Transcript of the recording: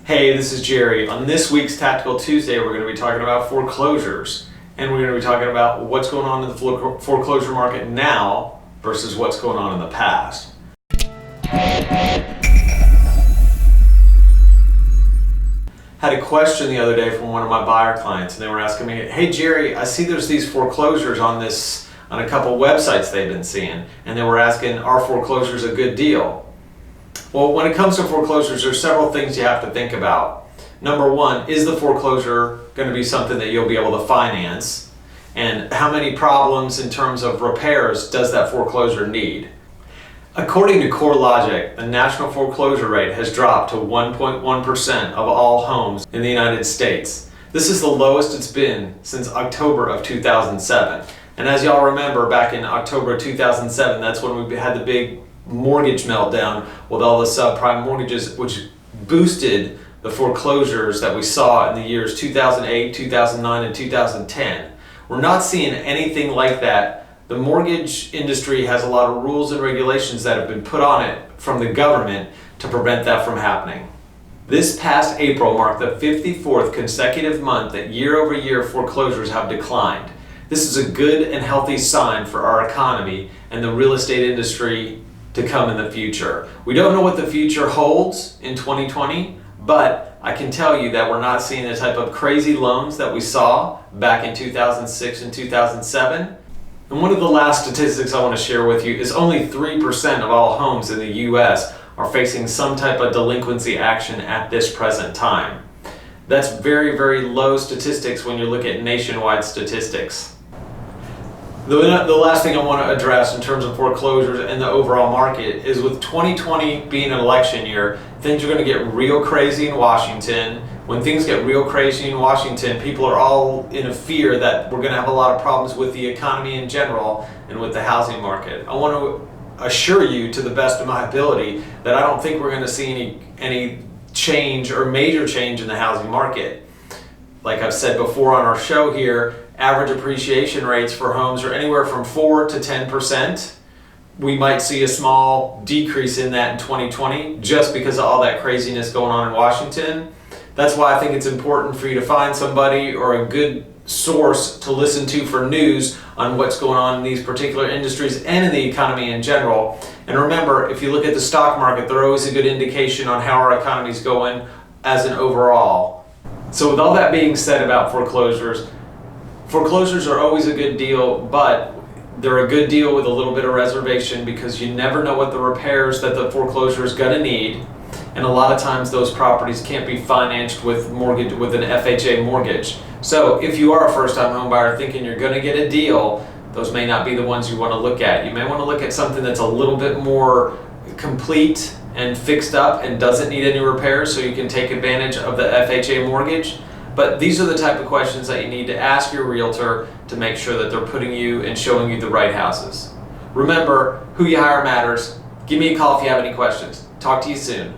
Hey, this is Jerry. On this week's Tactical Tuesday, we're going to be talking about foreclosures. And we're going to be talking about what's going on in the foreclosure market now versus what's going on in the past. Had a question the other day from one of my buyer clients, and they were asking me, hey Jerry, I see there's these foreclosures on a couple websites they've been seeing, and they were asking, are foreclosures a good deal? Well, when it comes to foreclosures, there's several things you have to think about. Number one, is the foreclosure going to be something that you'll be able to finance? And how many problems in terms of repairs does that foreclosure need? According to CoreLogic, the national foreclosure rate has dropped to 1.1% of all homes in the United States. This is the lowest it's been since October of 2007. And as y'all remember, back in October of 2007, that's when we had the big mortgage meltdown with all the subprime mortgages, which boosted the foreclosures that we saw in the years 2008, 2009, and 2010. We're not seeing anything like that. The mortgage industry has a lot of rules and regulations that have been put on it from the government to prevent that from happening. This past April marked the 54th consecutive month that year-over-year foreclosures have declined. This is a good and healthy sign for our economy and the real estate industry to come in the future. We don't know what the future holds in 2020, but I can tell you that we're not seeing the type of crazy loans that we saw back in 2006 and 2007. And one of the last statistics I want to share with you is only 3% of all homes in the US are facing some type of delinquency action at this present time. That's very, very low statistics when you look at nationwide statistics. The last thing I want to address in terms of foreclosures and the overall market is, with 2020 being an election year, things are going to get real crazy in Washington. When things get real crazy in Washington, people are all in a fear that we're going to have a lot of problems with the economy in general and with the housing market. I want to assure you, to the best of my ability, that I don't think we're going to see any change or major change in the housing market. Like I've said before on our show here, average appreciation rates for homes are anywhere from 4 to 10%. We might see a small decrease in that in 2020 just because of all that craziness going on in Washington. That's why I think it's important for you to find somebody or a good source to listen to for news on what's going on in these particular industries and in the economy in general. And remember, if you look at the stock market, they're always a good indication on how our economy is going as an overall. So with all that being said about foreclosures are always a good deal, but they're a good deal with a little bit of reservation, because you never know what the repairs that the foreclosure is going to need. And a lot of times those properties can't be financed with an FHA mortgage. So if you are a first-time home buyer thinking you're going to get a deal, those may not be the ones you want to look at. You may want to look at something that's a little bit more complete and fixed up and doesn't need any repairs, so you can take advantage of the FHA mortgage. But these are the type of questions that you need to ask your realtor to make sure that they're putting you and showing you the right houses. Remember, who you hire matters. Give me a call if you have any questions. Talk to you soon.